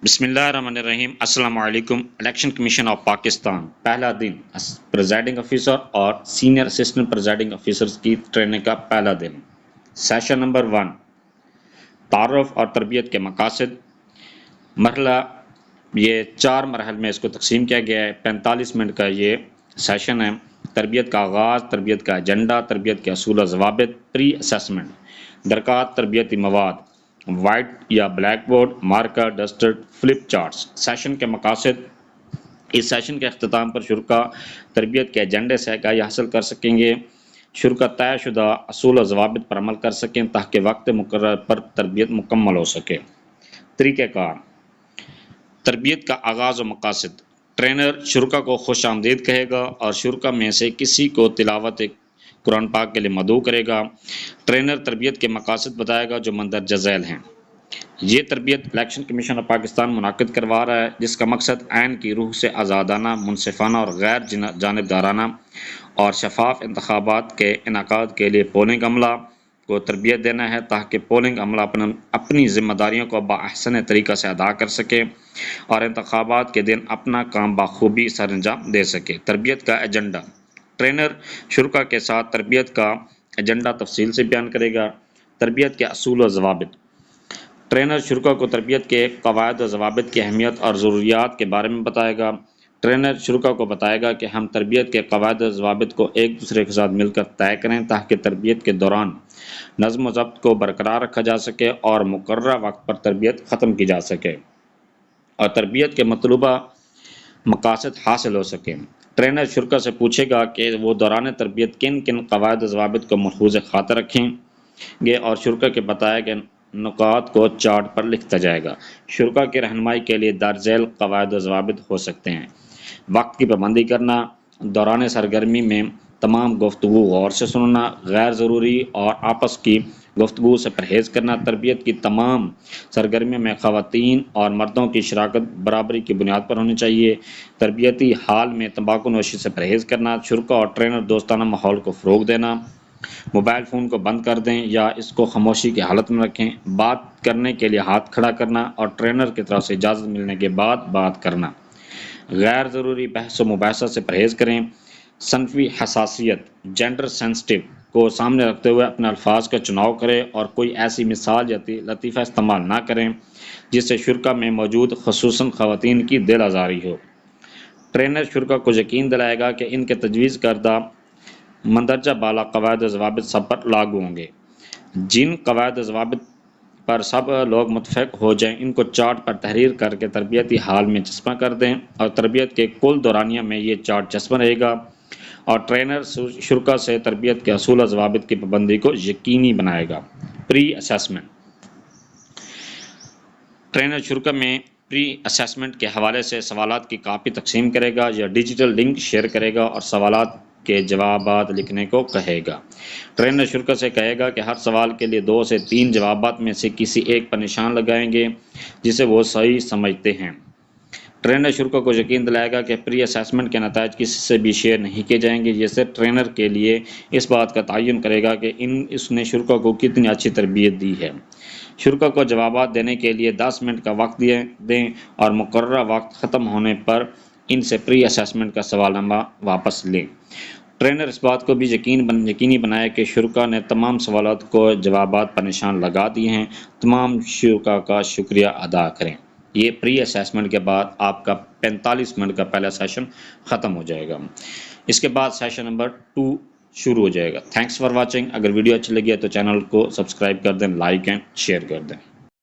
بسم اللہ الرحمن الرحیم۔ السلام علیکم۔ الیکشن کمیشن آف پاکستان پہلا دن پریزائڈنگ آفیسر اور سینئر اسسٹنٹ پریزائڈنگ آفیسرز کی ٹریننگ کا پہلا دن۔ سیشن نمبر 1 تعارف اور تربیت کے مقاصد۔ مرحلہ یہ 4 مرحل میں اس کو تقسیم کیا گیا ہے۔ 45 منٹ کا یہ سیشن ہے۔ تربیت کا آغاز، تربیت کا ایجنڈا، تربیت کے اصول و ضوابط، پری اسسمنٹ، درکات تربیتی مواد، وائٹ یا black board, marker, duster, flip charts. Session کے مقاصد۔ اس سیشن کے اختتام پر شرکا تربیت کے ایجنڈے سے آگاہی حاصل کر سکیں گے۔ شرکا طے شدہ اصول و ضوابط پر عمل کر سکیں تاکہ وقت مقرر پر تربیت مکمل ہو سکے۔ طریقہ کار۔ تربیت کا آغاز و مقاصد۔ ٹرینر شرکا کو خوش آمدید کہے گا اور شرکا میں سے کسی کو تلاوت قرآن پاک کے لیے مدعو کرے گا۔ ٹرینر تربیت کے مقاصد بتائے گا جو مندرجہ ذیل ہیں۔ یہ تربیت الیکشن کمیشن آف پاکستان منعقد کروا رہا ہے، جس کا مقصد عین کی روح سے آزادانہ، منصفانہ اور غیر جانبدارانہ اور شفاف انتخابات کے انعقاد کے لیے پولنگ عملہ کو تربیت دینا ہے تاکہ پولنگ عملہ اپنی ذمہ داریوں کو باحسن طریقہ سے ادا کر سکے اور انتخابات کے دن اپنا کام بخوبی سر انجام دے سکے۔ تربیت کا ایجنڈا۔ ٹرینر شرکا کے ساتھ تربیت کا ایجنڈا تفصیل سے بیان کرے گا۔ تربیت کے اصول و ضوابط۔ ٹرینر شرکا کو تربیت کے قواعد و ضوابط کی اہمیت اور ضروریات کے بارے میں بتائے گا۔ ٹرینر شرکا کو بتائے گا کہ ہم تربیت کے قواعد و ضوابط کو ایک دوسرے کے ساتھ مل کر طے کریں تاکہ تربیت کے دوران نظم و ضبط کو برقرار رکھا جا سکے اور مقررہ وقت پر تربیت ختم کی جا سکے اور تربیت کے مطلوبہ مقاصد حاصل ہو سکیں۔ ٹرینر شرکا سے پوچھے گا کہ وہ دوران تربیت کن کن قواعد و ضوابط کو ملحوظ خاطر رکھیں گے اور شرکا کے بتائے گئے نکات کو چارٹ پر لکھتا جائے گا۔ شرکا کی رہنمائی کے لیے درج ذیل قواعد و ضوابط ہو سکتے ہیں: وقت کی پابندی کرنا، دوران سرگرمی میں تمام گفتگو غور سے سننا، غیر ضروری اور آپس کی گفتگو سے پرہیز کرنا، تربیت کی تمام سرگرمیوں میں خواتین اور مردوں کی شراکت برابری کی بنیاد پر ہونی چاہیے، تربیتی حال میں تمباکو نوشی سے پرہیز کرنا، شرکا اور ٹرینر دوستانہ ماحول کو فروغ دینا، موبائل فون کو بند کر دیں یا اس کو خاموشی کی حالت میں رکھیں، بات کرنے کے لیے ہاتھ کھڑا کرنا اور ٹرینر کی طرف سے اجازت ملنے کے بعد بات کرنا، غیر ضروری بحث و مباحثہ سے پرہیز کریں، صنفی حساسیت جینڈر سینسٹیو کو سامنے رکھتے ہوئے اپنے الفاظ کا چناؤ کریں اور کوئی ایسی مثال یا لطیفہ استعمال نہ کریں جس سے شرکا میں موجود خصوصاً خواتین کی دل آزاری ہو۔ ٹرینر شرکا کو یقین دلائے گا کہ ان کے تجویز کردہ مندرجہ بالا قواعد و ضوابط سب پر لاگو ہوں گے۔ جن قواعد و ضوابط پر سب لوگ متفق ہو جائیں ان کو چارٹ پر تحریر کر کے تربیتی حال میں چسپاں کر دیں اور تربیت کے کل دورانیہ میں یہ چارٹ چسپاں رہے گا اور ٹرینر شرکا سے تربیت کے اصول و ضوابط کی پابندی کو یقینی بنائے گا۔ پری اسسمنٹ۔ ٹرینر شرکا میں پری اسسمنٹ کے حوالے سے سوالات کی کاپی تقسیم کرے گا یا ڈیجیٹل لنک شیئر کرے گا اور سوالات کے جوابات لکھنے کو کہے گا۔ ٹرینر شرکا سے کہے گا کہ ہر سوال کے لیے 2 سے 3 جوابات میں سے کسی ایک پر نشان لگائیں گے جسے وہ صحیح سمجھتے ہیں۔ ٹرینر شرکا کو یقین دلائے گا کہ پری اسسمنٹ کے نتائج کسی سے بھی شیئر نہیں کیے جائیں گے، جس سے ٹرینر کے لیے اس بات کا تعین کرے گا کہ اس نے شرکا کو کتنی اچھی تربیت دی ہے۔ شرکا کو جوابات دینے کے لیے 10 منٹ کا وقت دیں اور مقررہ وقت ختم ہونے پر ان سے پری اسسمنٹ کا سوال نامہ واپس لیں۔ ٹرینر اس بات کو بھی یقینی بنائے کہ شرکا نے تمام سوالات کو جوابات پر نشان لگا دیے ہیں۔ تمام شرکا کا شکریہ ادا کریں۔ یہ پری اسسمنٹ کے بعد آپ کا 45 منٹ کا پہلا سیشن ختم ہو جائے گا۔ اس کے بعد سیشن نمبر 2 شروع ہو جائے گا۔ Thanks for watching. اگر ویڈیو اچھی لگی ہے تو چینل کو سبسکرائب کر دیں، لائک اینڈ شیئر کر دیں۔